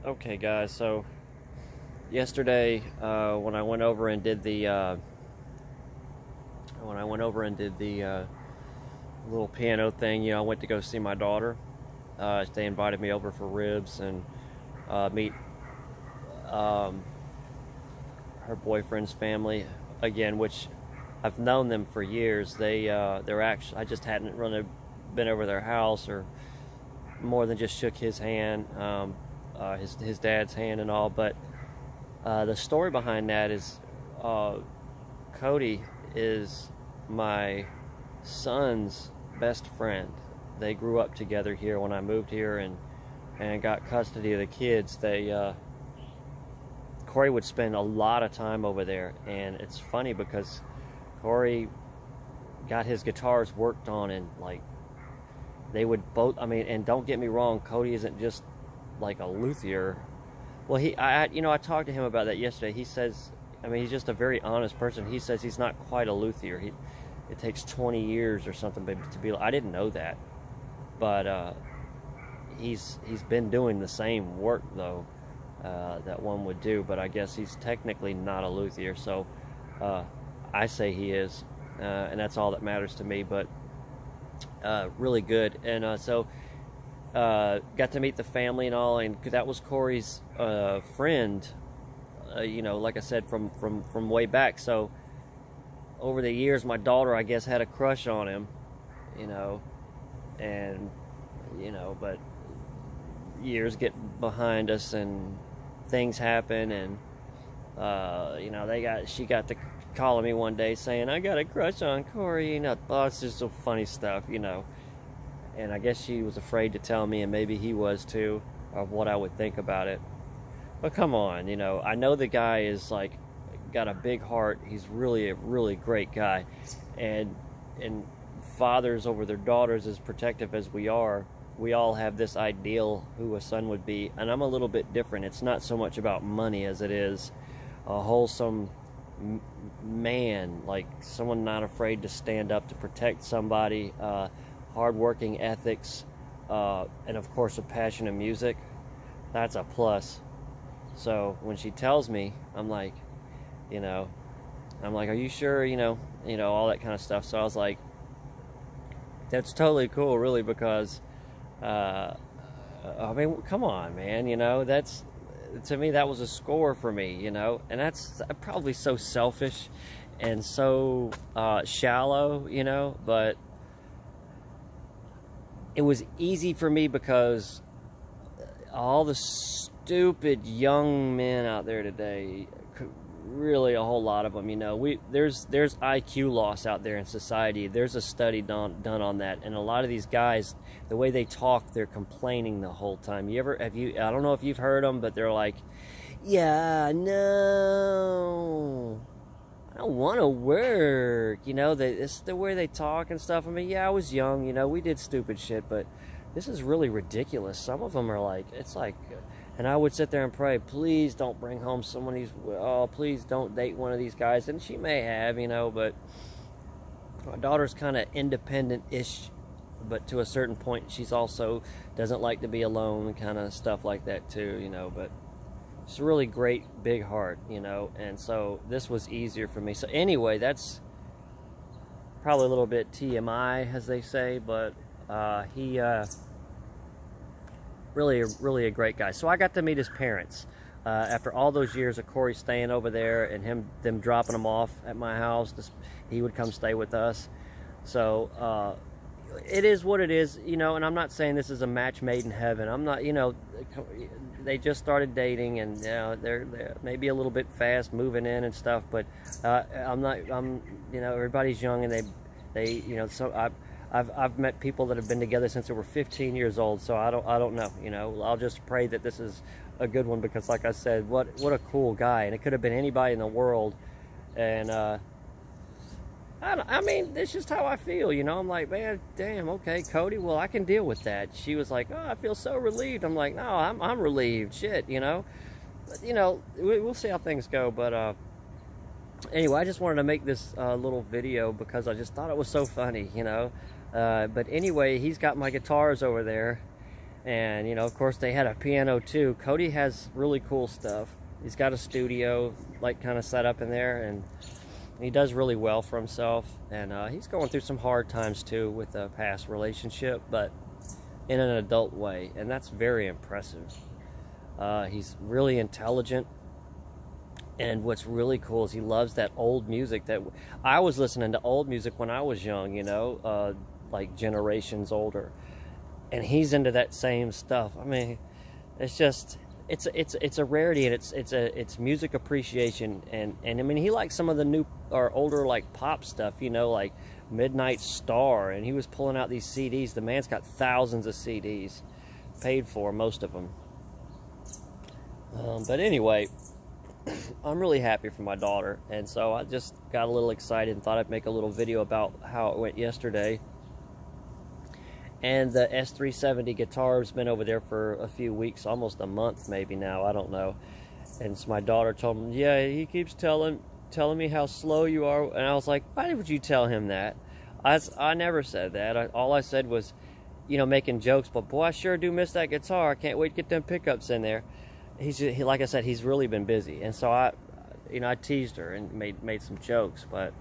Okay, guys. So yesterday, when I went over and did the little piano thing, I went to go see my daughter. They invited me over for ribs and meet um, her boyfriend's family again, which I've known them for years. They're actually, I just hadn't really been over their house or more than just shook his hand, his dad's hand and all. But the story behind that is Cody is my son's best friend. They grew up together here when I moved here and got custody of the kids. Corey would spend a lot of time over there, and it's funny because Corey got his guitars worked on, and like they would both. I mean, and don't get me wrong, Cody isn't just like a luthier. Well, I talked to him about that yesterday. He says, I mean, he's just a very honest person. He says he's not quite a luthier. It takes 20 years or something to be. I didn't know that, but he's been doing the same work though that one would do. But I guess he's technically not a luthier. So I say he is, and that's all that matters to me. But really good, and so. Got to meet the family and all, and that was Corey's friend. Like I said, from way back. So over the years, my daughter, I guess, had a crush on him, and but years get behind us, and things happen, and she got to calling me one day saying, "I got a crush on Corey." It's just so funny stuff, And I guess she was afraid to tell me, and maybe he was too, of what I would think about it. But come on, I know the guy is like got a big heart. He's really a really great guy, and fathers over their daughters, as protective as we are, we all have this ideal who a son would be, and I'm a little bit different. It's not so much about money as it is a wholesome man, like someone not afraid to stand up to protect somebody. Hardworking ethics, and of course a passion in music. That's a plus. So when she tells me, I'm like, are you sure? All that kind of stuff. So I was like, that's totally cool, really, because I mean, come on, man. That's, to me, that was a score for me. And that's probably so selfish and so shallow, but it was easy for me because all the stupid young men out there today, really a whole lot of them, there's IQ loss out there in society. There's a study done on that, and a lot of these guys, the way they talk, they're complaining the whole time. I don't know if you've heard them, but they're like, yeah, no, I don't want to work, it's the way they talk and stuff. I mean, yeah, I was young, we did stupid shit, but this is really ridiculous. Some of them are like, it's like, and I would sit there and pray, please don't bring home please don't date one of these guys. And she may have, but my daughter's kind of independent-ish, but to a certain point, she's also doesn't like to be alone, kind of stuff like that too, but it's a really great big heart, and so this was easier for me. So anyway, that's probably a little bit TMI, as they say, but he really a great guy. So I got to meet his parents after all those years of Corey staying over there and them dropping him off at my house. He would come stay with us. So it is what it is, and I'm not saying this is a match made in heaven. I'm not, they just started dating, and they're maybe a little bit fast moving in and stuff, but everybody's young, and they so I've met people that have been together since they were 15 years old, so I don't know, I'll just pray that this is a good one, because like I said, what a cool guy, and it could have been anybody in the world, and I mean, that's just how I feel, I'm like, man, damn, okay, Cody, well, I can deal with that. She was like, oh, I feel so relieved. I'm like, no, I'm relieved, shit, But, we'll see how things go. But anyway, I just wanted to make this little video because I just thought it was so funny, But anyway, he's got my guitars over there, And, you know, of course, they had a piano too. Cody has really cool stuff. He's got a studio, like, kind of set up in there, and he does really well for himself. And he's going through some hard times too with a past relationship, but in an adult way, and that's very impressive. He's really intelligent, and what's really cool is he loves that old music. That I was listening to old music when I was young, you know, like generations older, and he's into that same stuff. I mean, it's just it's a rarity, and it's music appreciation, and I mean, he likes some of the new or older like pop stuff, you know, like Midnight Star, and he was pulling out these CDs. The man's got thousands of CDs, paid for most of them. But anyway, I'm really happy for my daughter, and so I just got a little excited and thought I'd make a little video about how it went yesterday. And the S370 guitar's been over there for a few weeks, almost a month maybe now, I don't know. And so my daughter told me, yeah, he keeps telling me how slow you are. And I was like, why would you tell him that? I never said that. All I said was, you know, making jokes, but boy, I sure do miss that guitar. I can't wait to get them pickups in there. Like I said, he's really been busy. And so I teased her and made some jokes, but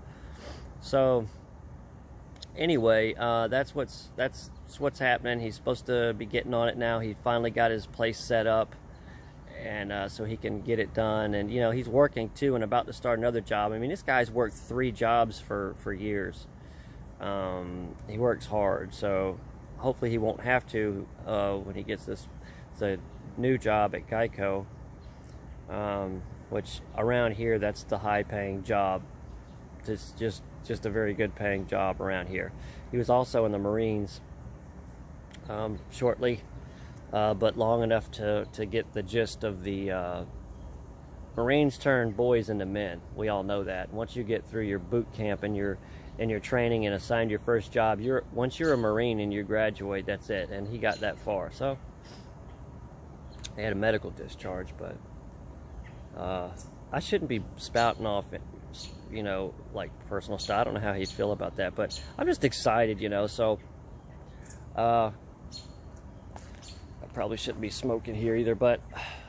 so anyway, that's what's happening. He's supposed to be getting on it now. He finally got his place set up, and so he can get it done. And you know, he's working too and about to start another job. I mean, this guy's worked 3 jobs for years. He works hard, so hopefully he won't have to when he gets the new job at Geico, which around here, that's the high-paying job. It's just a very good paying job around here. He was also in the Marines shortly, but long enough to get the gist of the Marines turn boys into men. We all know that. Once you get through your boot camp and your training and assigned your first job, once you're a Marine and you graduate, that's it. And he got that far. So he had a medical discharge, but I shouldn't be spouting off, you know, like personal stuff. I don't know how he'd feel about that, but I'm just excited, you know. So I probably shouldn't be smoking here either, but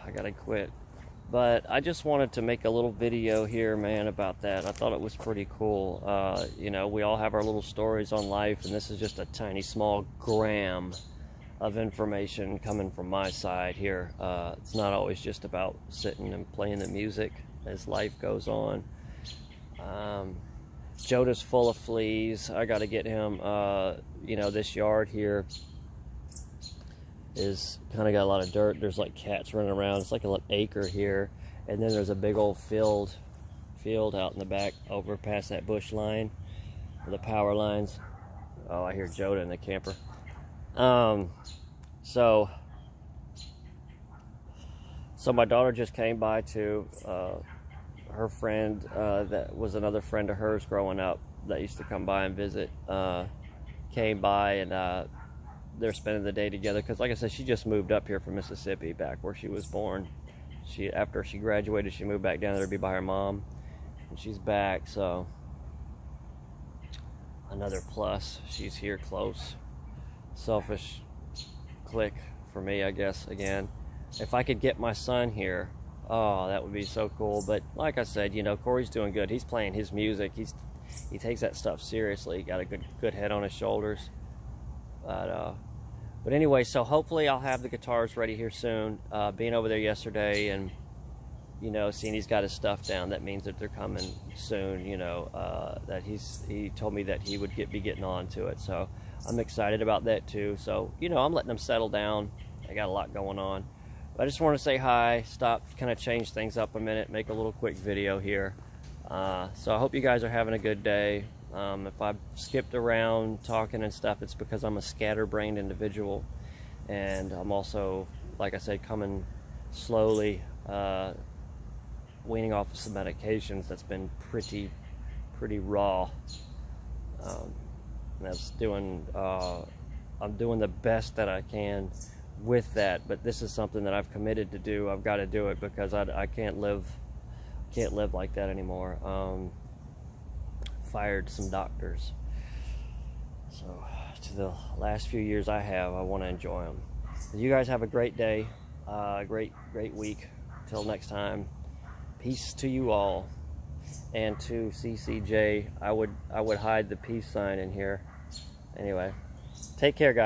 I gotta quit. But I just wanted to make a little video here, man, about that. I thought it was pretty cool. You know, we all have our little stories on life, and this is just a tiny, small gram of information coming from my side here. It's not always just about sitting and playing the music as life goes on. Joda's full of fleas. I got to get him, you know, this yard here is kind of got a lot of dirt. There's like cats running around. It's like an acre here, and then there's a big old field out in the back over past that bush line, the power lines. Oh, I hear Joda in the camper. So my daughter just came by too. Her friend, that was another friend of hers growing up that used to come by and visit, came by, and they're spending the day together because, like I said, she just moved up here from Mississippi, back where she was born. After she graduated, she moved back down there to be by her mom, and she's back. So another plus, she's here close. Selfish click for me, I guess. Again, if I could get my son here, oh, that would be so cool. But like I said, you know, Corey's doing good. He's playing his music. He takes that stuff seriously. He got a good head on his shoulders. But anyway, so hopefully I'll have the guitars ready here soon. Being over there yesterday and, you know, seeing he's got his stuff down, that means that they're coming soon. You know, that he told me that he would be getting on to it. So I'm excited about that too. So, you know, I'm letting them settle down. I got a lot going on. But I just want to say hi, stop, kind of change things up a minute, make a little quick video here. So I hope you guys are having a good day. If I've skipped around talking and stuff, it's because I'm a scatterbrained individual, and I'm also, like I said, coming slowly, weaning off of some medications that's been pretty raw. That's I'm doing the best that I can with that, but this is something that I've committed to do. I've got to do it because I can't live like that anymore. Fired some doctors, so to the last few years I want to enjoy them. You guys have a great day, great week. Till next time, peace to you all. And to CCJ, I would hide the peace sign in here. Anyway, take care, guys.